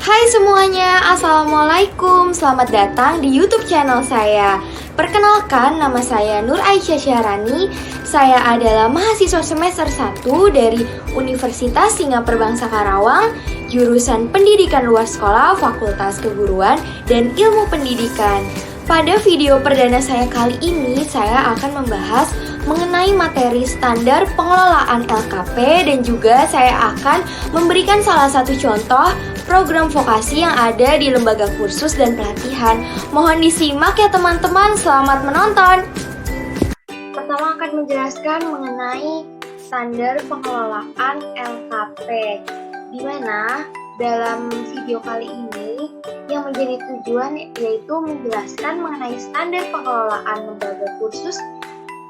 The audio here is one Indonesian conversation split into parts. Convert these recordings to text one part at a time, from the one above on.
Hai semuanya, Assalamualaikum. Selamat datang di YouTube channel saya. Perkenalkan, nama saya Nur Aisyah Syahrani. Saya adalah mahasiswa semester 1 dari Universitas Singapura Bangsa Karawang, jurusan Pendidikan Luar Sekolah, Fakultas Keguruan dan Ilmu Pendidikan. Pada video perdana saya kali ini, saya akan membahas mengenai materi standar pengelolaan LKP dan juga saya akan memberikan salah satu contoh program vokasi yang ada di lembaga kursus dan pelatihan. Mohon disimak ya teman-teman, selamat menonton. Pertama akan menjelaskan mengenai standar pengelolaan LKP, di mana dalam video kali ini yang menjadi tujuan yaitu menjelaskan mengenai standar pengelolaan lembaga kursus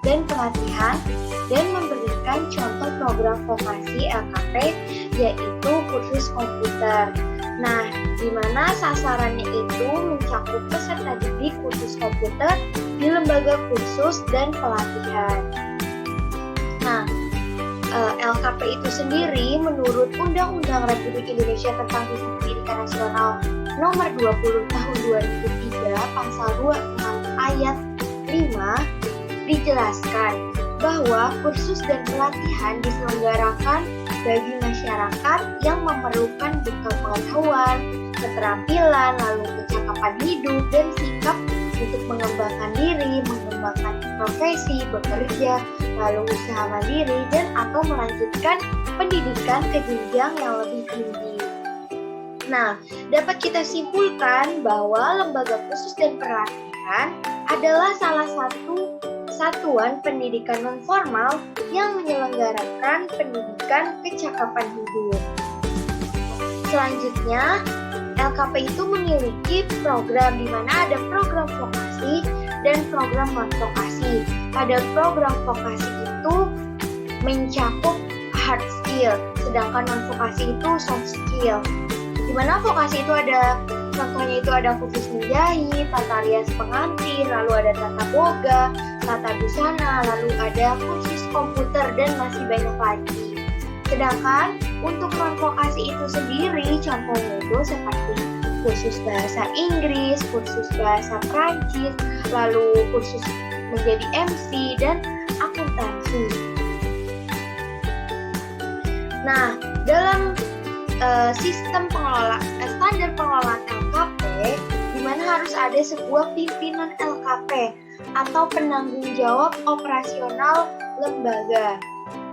dan pelatihan dan memberikan contoh program vokasi LKP yaitu kursus komputer. Nah, di mana sasarannya itu mencakup peserta didik kursus komputer di lembaga kursus dan pelatihan. Nah, LKP itu sendiri menurut Undang-Undang Republik Indonesia tentang Sistem Pendidikan Nasional Nomor 20 Tahun 2003 Pasal 26 Ayat 5 dijelaskan bahwa kursus dan pelatihan diselenggarakan bagi masyarakat yang memerlukan bekal pengetahuan, keterampilan, lalu kecakapan hidup dan sikap untuk mengembangkan diri, mengembangkan profesi, bekerja, lalu usaha mandiri dan atau melanjutkan pendidikan ke jenjang yang lebih tinggi. Nah, dapat kita simpulkan bahwa lembaga kursus dan pelatihan adalah salah satu satuan pendidikan non-formal yang menyelenggarakan pendidikan kecakapan hidup. Selanjutnya, LKP itu memiliki program di mana ada program vokasi dan program non-vokasi. Pada program vokasi itu mencakup hard skill, sedangkan non-vokasi itu soft skill. Di mana vokasi itu ada contohnya itu ada kursus menjahit, tata rias pengantin, lalu ada tata boga, tata busana, lalu ada kursus komputer dan masih banyak lagi. Sedangkan untuk non-vokasi itu sendiri contohnya itu seperti kursus bahasa Inggris, kursus bahasa Prancis, lalu kursus menjadi MC dan akuntansi. Nah, dalam sistem standar pengelolaan LKP, di mana harus ada sebuah pimpinan LKP atau penanggung jawab operasional lembaga.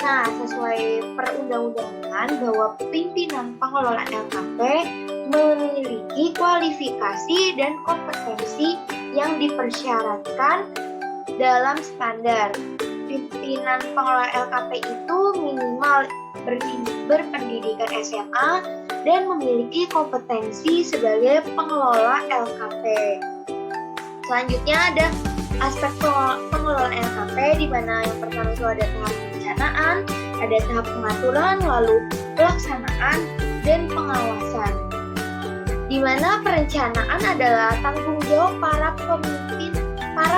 Nah, sesuai perundang-undangan bahwa pimpinan pengelolaan LKP memiliki kualifikasi dan kompetensi yang dipersyaratkan dalam standar. Pimpinan pengelola LKP itu minimal berpendidikan SMA dan memiliki kompetensi sebagai pengelola LKP. Selanjutnya ada aspek pengelolaan LKP di mana yang pertama itu ada tahap perencanaan, ada tahap pengaturan, lalu pelaksanaan dan pengawasan. Di mana perencanaan adalah tanggung jawab para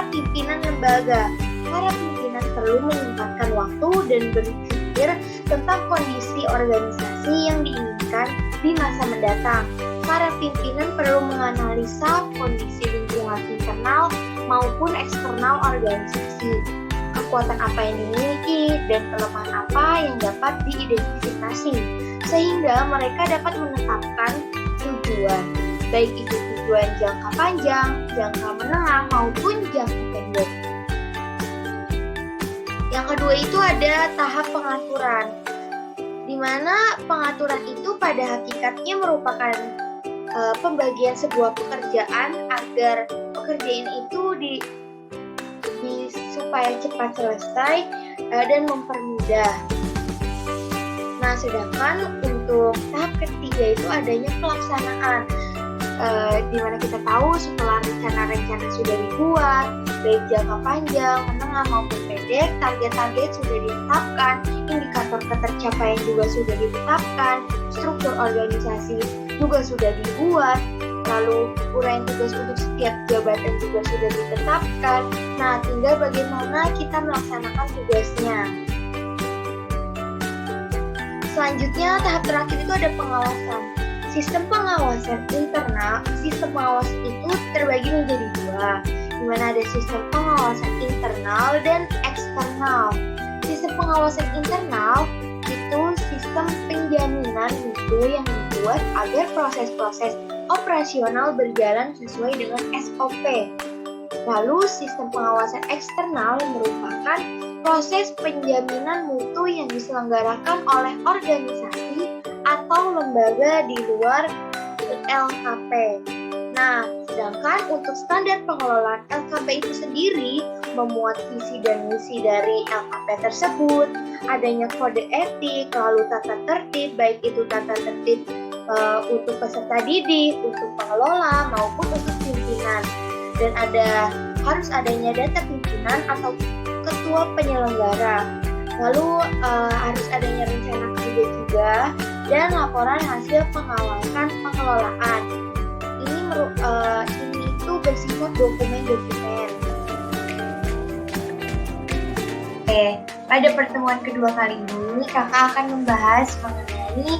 pimpinan lembaga. Para pimpinan perlu menyempatkan waktu dan berpikir tentang kondisi organisasi yang diinginkan di masa mendatang. Para pimpinan perlu menganalisa kondisi lingkungan internal maupun eksternal organisasi, kekuatan apa yang dimiliki dan kelemahan apa yang dapat diidentifikasi, sehingga mereka dapat menetapkan tujuan, baik itu tujuan jangka panjang, jangka menengah maupun jangka pendek. Yang kedua itu ada tahap pengaturan, di mana pengaturan itu pada hakikatnya merupakan pembagian sebuah pekerjaan agar pekerjaan itu supaya cepat selesai dan mempermudah. Nah, sedangkan untuk tahap ketiga itu adanya pelaksanaan, di mana kita tahu setelah rencana-rencana sudah dibuat, baik jangka panjang, menengah maupun pendek, target-target sudah ditetapkan, indikator ketercapaian juga sudah ditetapkan, struktur organisasi juga sudah dibuat, lalu uraian tugas untuk setiap jabatan juga sudah ditetapkan. Nah, tinggal bagaimana kita melaksanakan tugasnya. Selanjutnya, tahap terakhir itu ada pengawasan. sistem pengawasan internal, sistem pengawasan itu terbagi menjadi dua, di mana ada sistem pengawasan internal dan eksternal. Sistem pengawasan internal itu sistem penjaminan mutu yang dibuat agar proses-proses operasional berjalan sesuai dengan SOP. Lalu sistem pengawasan eksternal merupakan proses penjaminan mutu yang diselenggarakan oleh organisasi atau lembaga di luar LKP. Nah, sedangkan untuk standar pengelolaan LKP itu sendiri memuat visi dan misi dari LKP tersebut, adanya kode etik, lalu tata tertib, baik itu tata tertib untuk peserta didik, untuk pengelola maupun untuk pimpinan. Dan harus adanya data pimpinan atau ketua penyelenggara. Lalu harus adanya rencana kerja juga dan laporan hasil pengawasan pengelolaan. Ini itu bersifat dokumen-dokumen. Oke, pada pertemuan kedua kali ini kakak akan membahas mengenai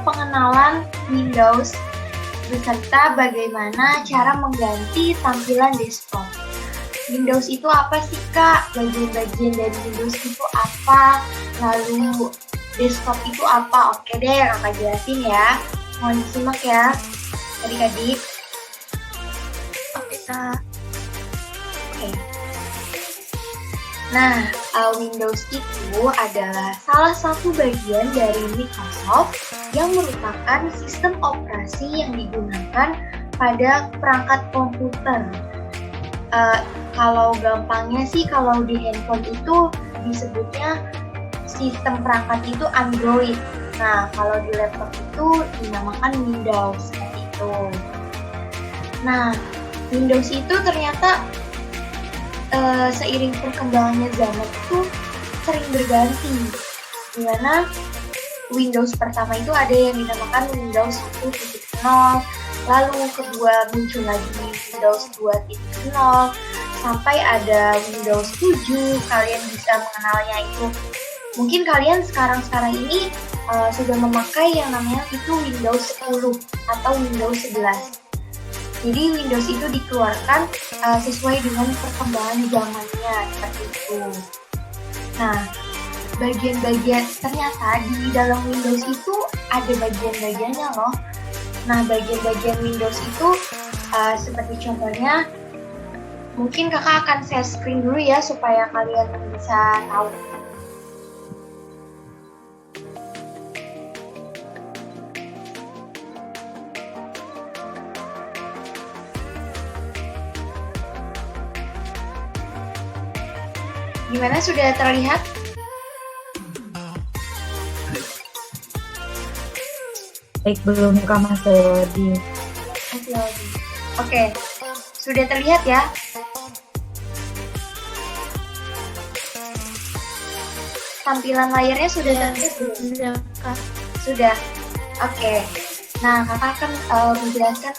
pengenalan Windows beserta bagaimana cara mengganti tampilan desktop. Windows itu apa sih kak? Bagian-bagian dari Windows itu apa? Lalu desktop itu apa? Oke deh, kakak jelasin ya. Mohon disimak ya, adik-adik. Oke kak. Oke. Nah, Windows itu adalah salah satu bagian dari Microsoft yang merupakan sistem operasi yang digunakan pada perangkat komputer. Kalau gampangnya sih, kalau di handphone itu disebutnya sistem perangkat itu Android. Nah, kalau di laptop itu dinamakan Windows, seperti itu. Nah, Windows itu ternyata seiring perkembangannya zaman itu sering berganti. Dimana Windows pertama itu ada yang dinamakan Windows 1.0, lalu kedua muncul lagi Windows 2.0, sampai ada Windows 7. Kalian bisa mengenalnya itu. Mungkin kalian sekarang ini sudah memakai yang namanya itu Windows 10 atau Windows 11. Jadi Windows itu dikeluarkan sesuai dengan perkembangan zamannya, seperti itu. Nah, bagian-bagian ternyata di dalam Windows itu ada bagian-bagiannya loh. Nah, bagian-bagian Windows itu seperti contohnya, mungkin kakak akan share screen dulu ya supaya kalian bisa tahu. Gimana, sudah terlihat? Baik, belum Kak, masih loading. Oke, sudah terlihat ya? Tampilan layarnya sudah terlihat belum? Sudah, Kak. Sudah. Oke. Nah, kakak akan menjelaskan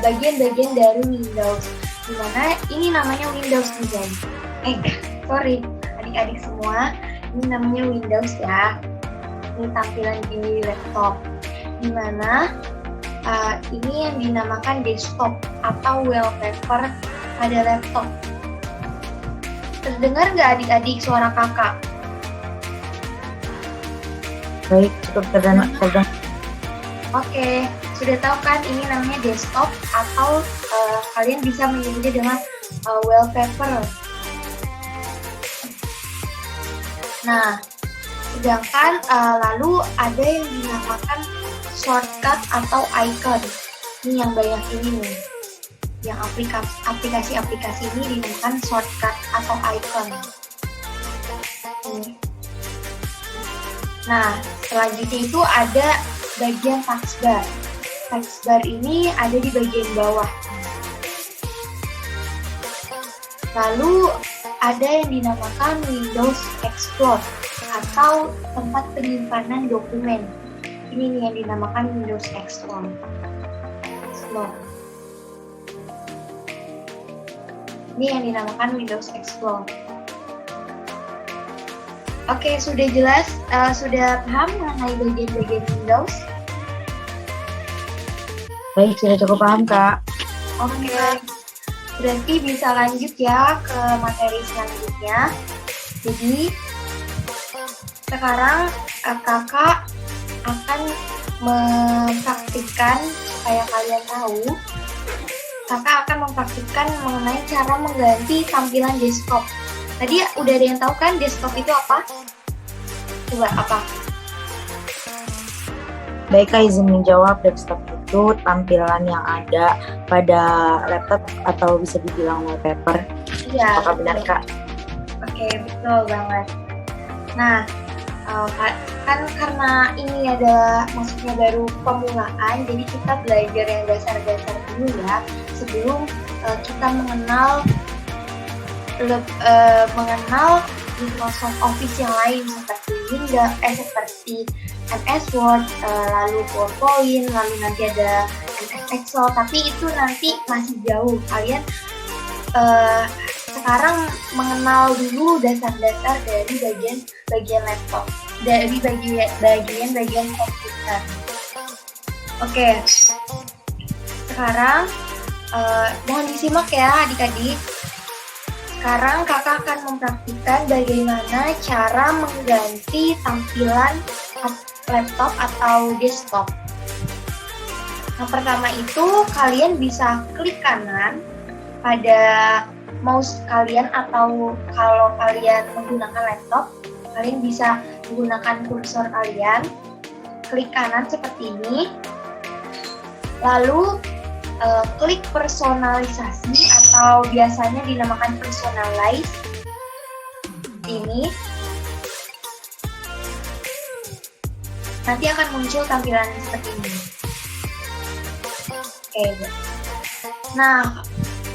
bagian-bagian dari Windows. Dimana ini namanya Windows Design. Sorry, adik-adik semua, ini namanya Windows ya. Ini tampilan di laptop. Dimana ini yang dinamakan desktop atau wallpaper pada laptop. Terdengar nggak adik-adik suara kakak? Baik, cukup terdengar. Oke, sudah tahu kan ini namanya desktop atau kalian bisa menyebutnya dengan wallpaper. Nah, sedangkan lalu ada yang dinamakan shortcut atau icon. Ini yang banyak ini nih. Yang aplikasi-aplikasi ini dinamakan shortcut atau icon. Nah, selanjutnya itu ada bagian taskbar. Taskbar ini ada di bagian bawah. Lalu ada yang dinamakan Windows Explorer atau tempat penyimpanan dokumen. Ini nih yang dinamakan Windows Explorer. Ini yang dinamakan Windows Explorer. Oke, sudah jelas, sudah paham mengenai bagian-bagian Windows? Baik, sudah cukup paham, Kak. Oke, berarti bisa lanjut ya ke materi selanjutnya. Jadi, sekarang kakak akan mempraktikkan, supaya kalian tahu, kakak akan mempraktikkan mengenai cara mengganti tampilan desktop. Tadi udah ada yang tahu kan desktop itu apa? Coba apa? Baik, Kak, izin menjawab. Desktop itu tampilan yang ada pada laptop atau bisa dibilang wallpaper. Iya. Apakah benar, Kak? Oke, betul banget. Nah, kan karena ini adalah maksudnya baru pembukaan, jadi kita belajar yang dasar-dasar dulu ya, sebelum kita mengenal Microsoft Office yang lain seperti Windows, seperti MS Word, lalu PowerPoint, lalu nanti ada MS Excel, tapi itu nanti masih jauh. Kalian sekarang mengenal dulu dasar-dasar dari bagian laptop, dari bagian komputer. Oke, sekarang mohon disimak ya adik-adik. Sekarang kakak akan mempraktikkan bagaimana cara mengganti tampilan laptop atau desktop. Yang pertama itu kalian bisa klik kanan pada mouse kalian, atau kalau kalian menggunakan laptop, kalian bisa menggunakan kursor kalian. Klik kanan seperti ini. Lalu klik personalisasi atau biasanya dinamakan personalize. Ini nanti akan muncul tampilan seperti ini. Oke. Nah,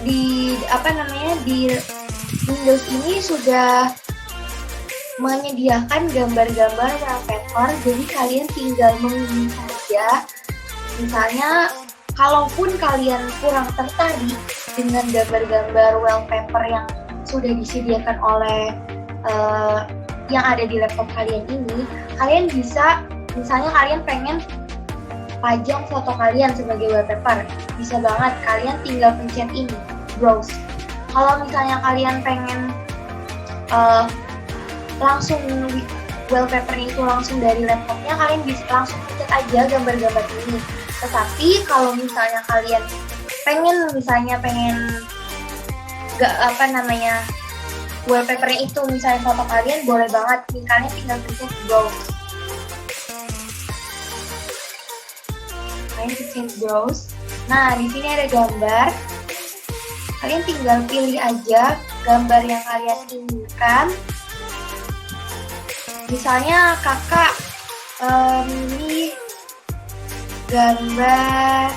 di Windows ini sudah menyediakan gambar-gambar wallpaper, jadi kalian tinggal memilih saja. Misalnya, kalaupun kalian kurang tertarik dengan gambar-gambar wallpaper yang sudah disediakan oleh yang ada di laptop kalian ini, kalian bisa, misalnya kalian pengen pajang foto kalian sebagai wallpaper, bisa banget, kalian tinggal pencet ini, browse. Kalau misalnya kalian pengen langsung wallpapernya itu langsung dari laptopnya, kalian bisa langsung pencet aja gambar-gambar ini. Tetapi kalau misalnya kalian pengen wallpapernya itu misalnya foto kalian, boleh banget, kalian tinggal pencet browse. Kalian pencet browse. Nah, di sini ada gambar. Kalian tinggal pilih aja gambar yang kalian inginkan. Misalnya kakak milih gambar,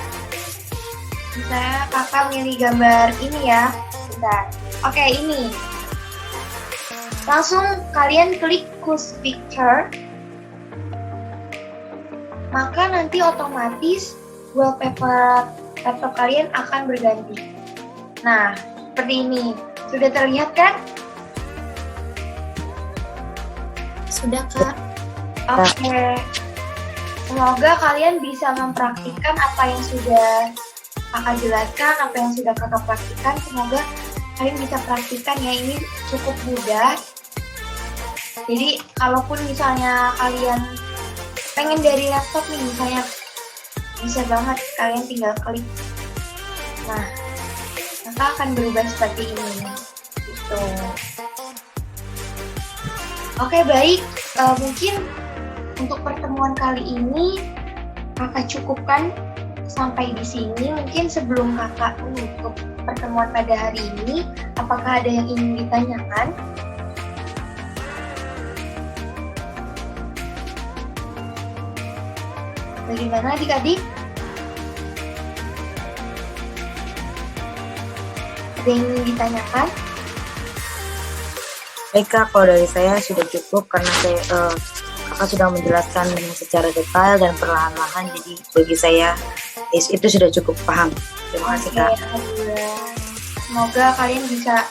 misalnya kakak milih gambar ini ya. Bentar. Oke, ini. Langsung kalian klik choose picture. Maka nanti otomatis wallpaper laptop kalian akan berganti. Nah, seperti ini. Sudah terlihat kan? Sudah, Kak. Oke. Semoga kalian bisa mempraktikkan apa yang sudah kakak jelaskan, apa yang sudah kakak praktikkan. Semoga kalian bisa praktikkan ya, ini cukup mudah. Jadi, kalaupun misalnya kalian pengen dari laptop nih, misalnya bisa banget kalian tinggal klik. Nah, maka akan berubah seperti ini. Gitu. Oke, baik. Mungkin untuk pertemuan kali ini kakak cukupkan sampai di sini. Mungkin sebelum kakak menutup pertemuan pada hari ini, apakah ada yang ingin ditanyakan? Bagaimana adik-adik? Ada yang ingin ditanyakan? Baik, Kak, kalau dari saya sudah cukup karena kakak sudah menjelaskan dengan secara detail dan perlahan-lahan, jadi bagi saya itu sudah cukup paham. Terima kasih, Kak. Alhamdulillah. Semoga kalian bisa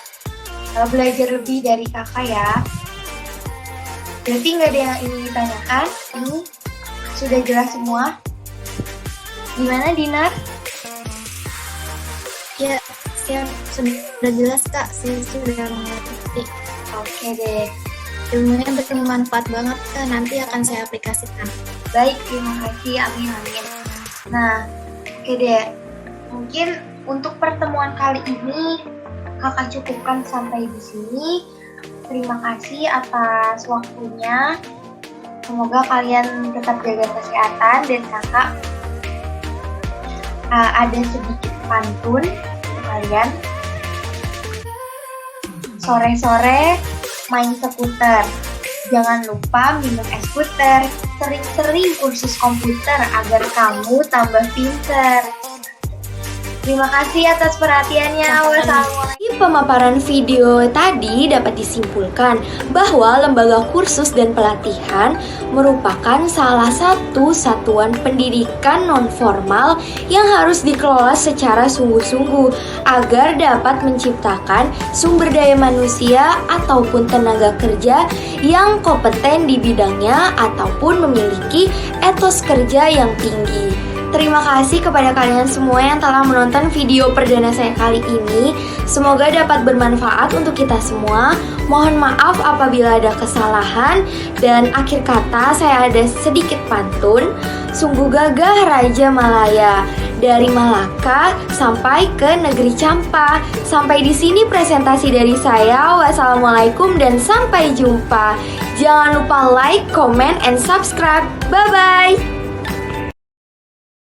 belajar lebih dari kakak ya. Berarti nggak ada yang ingin ditanyakan? Ini sudah jelas semua? Gimana Dinar? Ya, siap. Sudah jelas Kak, saya sudah mengerti. Oke deh. Ilmunya bermanfaat banget Kak, nanti akan saya aplikasikan. Baik, terima kasih. Amin, amin. Nah, oke deh. Mungkin untuk pertemuan kali ini kakak cukupkan sampai di sini. Terima kasih atas waktunya. Semoga kalian tetap jaga kesehatan dan kakak ada sedikit pantun untuk kalian. Sore-sore main seputar. Jangan lupa minum es puter. Sering-sering kursus komputer agar kamu tambah pinter. Terima kasih atas perhatiannya. Wassalamualaikum. Di pemaparan video tadi dapat disimpulkan bahwa lembaga kursus dan pelatihan merupakan salah satu satuan pendidikan non-formal yang harus dikelola secara sungguh-sungguh agar dapat menciptakan sumber daya manusia ataupun tenaga kerja yang kompeten di bidangnya ataupun memiliki etos kerja yang tinggi. Terima kasih kepada kalian semua yang telah menonton video perdana saya kali ini. Semoga dapat bermanfaat untuk kita semua. Mohon maaf apabila ada kesalahan. Dan akhir kata saya ada sedikit pantun. Sungguh gagah Raja Malaya, dari Malaka sampai ke negeri Campa. Sampai di sini presentasi dari saya. Wassalamualaikum dan sampai jumpa. Jangan lupa like, comment, and subscribe. Bye-bye.